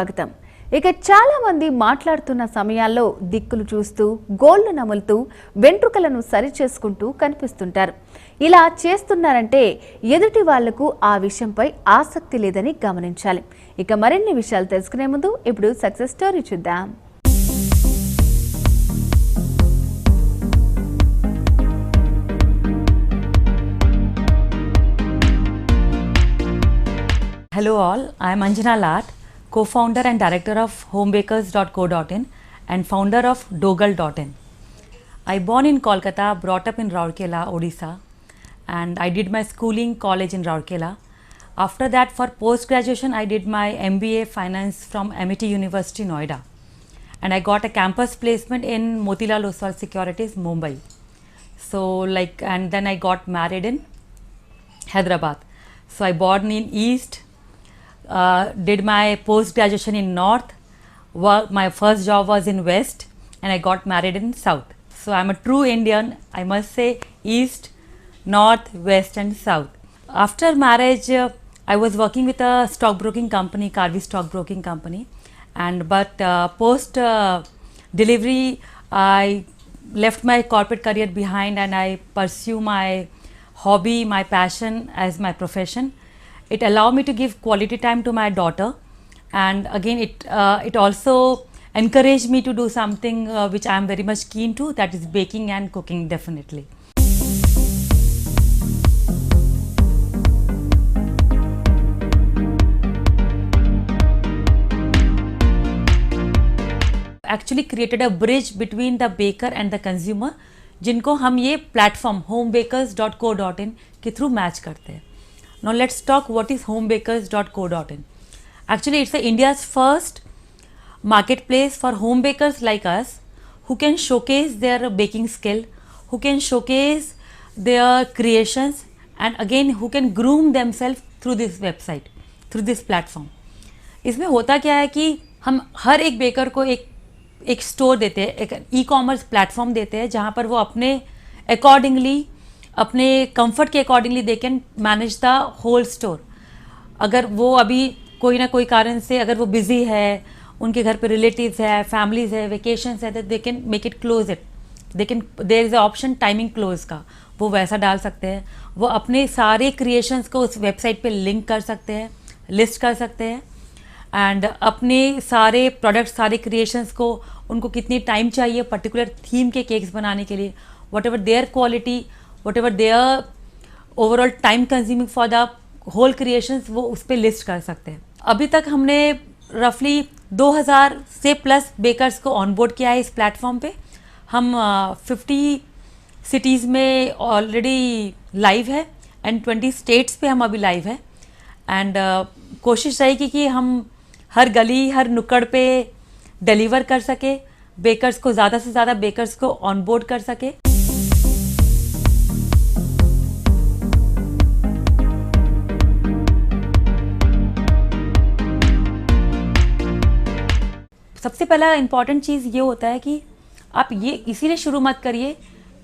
స్వాగతం. ఇక చాలా మంది మాట్లాడుతున్న సమయాల్లో దిక్కులు చూస్తూ గోళ్లు నములుతూ వెంట్రుకలను సరి చేసుకుంటూ కనిపిస్తుంటారు. ఇలా చేస్తున్నారంటే ఎదుటి వాళ్లకు ఆ విషయంపై ఆసక్తి లేదని గమనించాలి. ఇక మరిన్ని విషయాలు తెలుసుకునే ముందు ఇప్పుడు సక్సెస్ స్టోరీ చూద్దాం. Hello all, I am Anjana Lat, co-founder and director of homebakers.co.in and founder of dogal.in. I born in Kolkata, brought up in Rourkela, Odisha, and I did my schooling college in Rourkela. After that, for post-graduation, I did my MBA Finance from MIT University, Noida. And I got a campus placement in Motilal Oswal Securities, Mumbai. And then I got married in Hyderabad. So I born in East, did my post-graduation in North, my first job was in West, and I got married in South. So I'm a true Indian, I must say, East, North, West and South. After marriage, I was working with a stockbroking company, Karvi Stockbroking Company, but post delivery, I left my corporate career behind and I pursue my hobby, my passion as my profession. It allowed me to give quality time to my daughter, and again it also encouraged me to do something which I am very much keen to, that is baking and cooking, definitely. Actually created a bridge between the baker and the consumer, जिनको हम ये platform homebakers.co.in के through match करते हैं. Now let's talk what is homebakers.co.in. Actually it's India's first marketplace for home bakers like us who can showcase their baking skill, who can showcase their creations, and again who can groom themselves through this website, through this platform. इसमें होता क्या है कि हम हर एक baker को एक store देते हैं, एक ई-कॉमर्स प्लेटफॉर्म देते हैं जहाँ पर वो अपने अकॉर्डिंगली, अपने कंफर्ट के accordingly they can manage the whole store. अगर वो अभी कोई ना कोई कारण से अगर वो बिज़ी है, उनके घर पे रिलेटिव्स है, फैमिलीज है, वेकेशंस है, तो they can make it close it. There is a option timing close का, वो वैसा डाल सकते हैं. वो अपने सारे क्रिएशंस को उस वेबसाइट पे लिंक कर सकते हैं, लिस्ट कर सकते हैं, एंड अपने सारे प्रोडक्ट्स, सारे क्रिएशंस को उनको कितनी टाइम चाहिए पर्टिकुलर थीम के केक्स बनाने के लिए, whatever their quality, whatever their overall time consuming for the whole creations, वो उस पर लिस्ट कर सकते हैं. अभी तक हमने रफली 2000 से प्लस बेकर्स को ऑनबोर्ड किया है इस प्लेटफॉर्म पे. हम 50 सिटीज़ में ऑलरेडी लाइव है एंड 20 स्टेट्स पे हम अभी लाइव है. एंड कोशिश रहेगी कि हम हर गली, हर नुक्कड़ पे डिलीवर कर सके, बेकर्स को ज़्यादा से ज़्यादा बेकर्स को ऑनबोर्ड कर सके. सबसे पहला इम्पॉर्टेंट चीज़ ये होता है कि आप ये इसीलिए शुरू मत करिए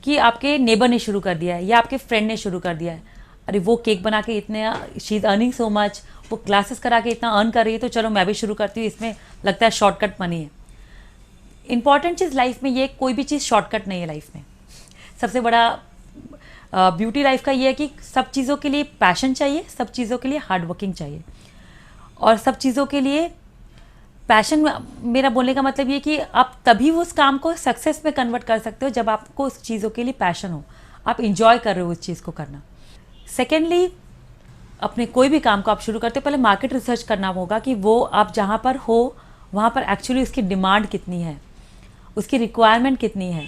कि आपके नेबर ने शुरू कर दिया है या आपके फ्रेंड ने शुरू कर दिया है. अरे वो केक बना के इतने, she is earning so much, वो क्लासेस करा के इतना अर्न कर रही है, तो चलो मैं भी शुरू करती हूँ, इसमें लगता है शॉर्टकट मनी है. इंपॉर्टेंट चीज़ लाइफ में ये, कोई भी चीज़ शॉर्टकट नहीं है लाइफ में. सबसे बड़ा ब्यूटी लाइफ का ये है कि सब चीज़ों के लिए पैशन चाहिए, सब चीज़ों के लिए हार्ड वर्किंग चाहिए, और सब चीज़ों के लिए पैशन, मेरा बोलने का मतलब ये कि आप तभी उस काम को सक्सेस में कन्वर्ट कर सकते हो जब आपको उस चीज़ों के लिए पैशन हो, आप इंजॉय कर रहे हो उस चीज़ को करना. सेकेंडली, अपने कोई भी काम को आप शुरू करते हो पहले मार्केट रिसर्च करना होगा कि वो आप जहाँ पर हो वहाँ पर एक्चुअली उसकी डिमांड कितनी है, उसकी रिक्वायरमेंट कितनी है.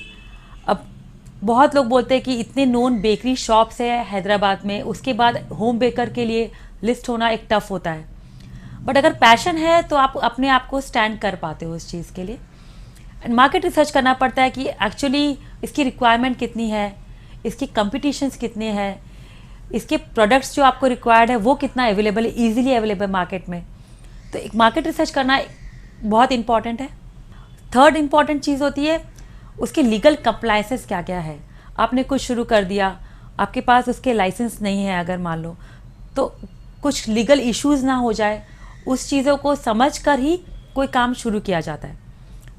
अब बहुत लोग बोलते हैं कि इतने नोन बेकरी शॉप्स है हैदराबाद में, उसके बाद होम बेकर के लिए लिस्ट होना एक टफ होता है. बट अगर पैशन है तो आप अपने आप को स्टैंड कर पाते हो उस चीज़ के लिए. एंड मार्केट रिसर्च करना पड़ता है कि एक्चुअली इसकी रिक्वायरमेंट कितनी है, इसकी कंपटीशंस कितने हैं, इसके प्रोडक्ट्स जो आपको रिक्वायर्ड है वो कितना अवेलेबल है, ईजिली अवेलेबल मार्केट में. तो एक मार्केट रिसर्च करना बहुत इंपॉर्टेंट है. थर्ड इंपॉर्टेंट चीज़ होती है उसके लीगल कंप्लायंसेस क्या क्या है. आपने कुछ शुरू कर दिया, आपके पास उसके लाइसेंस नहीं है अगर मान लो, तो कुछ लीगल इश्यूज़ ना हो जाए, उस चीज़ों को समझ कर ही कोई काम शुरू किया जाता है।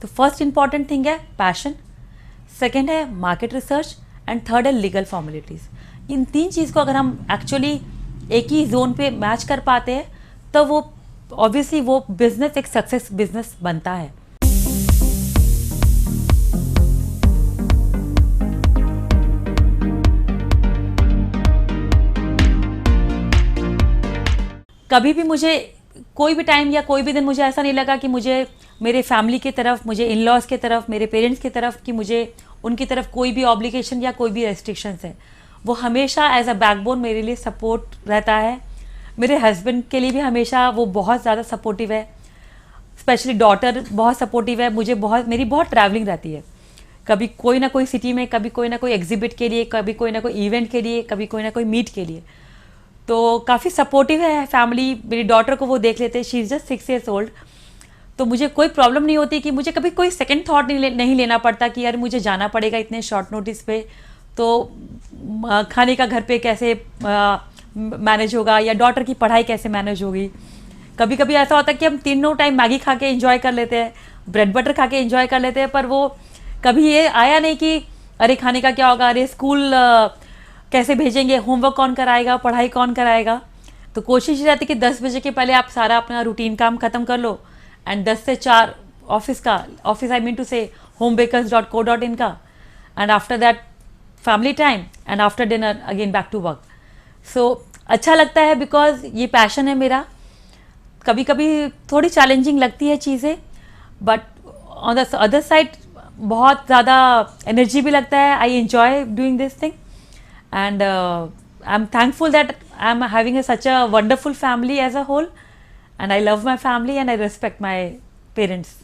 तो फर्स्ट इंपॉर्टेंट थिंग है पैशन, सेकेंड है मार्केट रिसर्च एंड थर्ड है लीगल फॉर्मेलिटीज़। इन 3 चीज़ को अगर हम एक्चुअली एक ही जोन पे मैच कर पाते हैं तो वो ऑब्वियसली वो बिजनेस एक सक्सेस बिजनेस बनता है। कभी भी मुझे कोई भी टाइम या कोई भी दिन मुझे ऐसा नहीं लगा कि मुझे मेरे फैमिली की तरफ, मुझे इन लॉज की तरफ, मेरे पेरेंट्स की तरफ कि मुझे उनकी तरफ कोई भी ऑब्लिगेशन या कोई भी रेस्ट्रिक्शंस है। वो हमेशा एज अ बैकबोन मेरे लिए सपोर्ट रहता है। मेरे हस्बैंड के लिए भी हमेशा वो बहुत ज़्यादा सपोर्टिव है, स्पेशली डॉटर बहुत सपोर्टिव है। मेरी बहुत ट्रैवलिंग रहती है, कभी कोई ना कोई सिटी में, कभी कोई ना कोई एग्जिबिट के लिए, कभी कोई ना कोई इवेंट के लिए, कभी कोई ना कोई मीट के लिए। तो काफ़ी सपोर्टिव है फैमिली। मेरी डॉटर को वो देख लेते हैं, she is just 6 years old। तो मुझे कोई प्रॉब्लम नहीं होती कि मुझे कभी कोई सेकंड थॉट नहीं लेना पड़ता कि यार मुझे जाना पड़ेगा इतने शॉर्ट नोटिस पे, तो खाने का घर पे कैसे मैनेज होगा या डॉटर की पढ़ाई कैसे मैनेज होगी। कभी कभी ऐसा होता है कि हम तीनों टाइम मैगी खा के एंजॉय कर लेते हैं, ब्रेड बटर खा के एंजॉय कर लेते हैं, पर वो कभी ये आया नहीं कि अरे खाने का क्या होगा, अरे स्कूल कैसे भेजेंगे, होमवर्क कौन कराएगा, पढ़ाई कौन कराएगा। तो कोशिश रहती है कि 10 बजे के पहले आप सारा अपना रूटीन काम ख़त्म कर लो एंड 10 से 4 ऑफिस आई मीन टू से homebakers.co.in का, and after that family time and after dinner again back to work. So अच्छा लगता है बिकॉज ये पैशन है मेरा। कभी कभी थोड़ी चैलेंजिंग लगती है चीज़ें, but on the other side बहुत ज़्यादा एनर्जी भी लगता है। I enjoy doing this thing and I'm thankful that I'm having such a wonderful family as a whole, and I love my family and I respect my parents.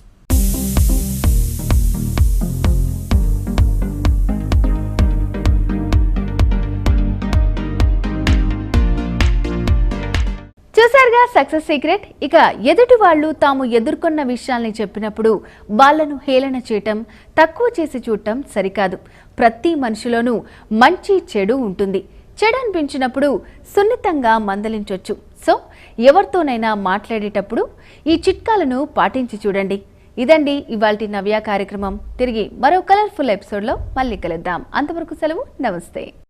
చూసారుగా success secret. ఇక ఎదుటి వాళ్ళు తాము ఎదుర్కొన్న విషయాల్ని చెప్పినప్పుడు వాళ్ళను హేళన చేయటం, తక్కువ చేసి చూడటం సరికాదు. ప్రతి మనిషిలోనూ మంచి చెడు ఉంటుంది. చెడు అనిపించినప్పుడు సున్నితంగా మందలించొచ్చు. సో ఎవరితోనైనా మాట్లాడేటప్పుడు ఈ చిట్కాలను పాటించి చూడండి. ఇదండి ఇవాల్టి నవ్య కార్యక్రమం. తిరిగి మరో కలర్ఫుల్ ఎపిసోడ్లో మళ్ళీ కలుద్దాం. అంతవరకు సెలవు, నమస్తే.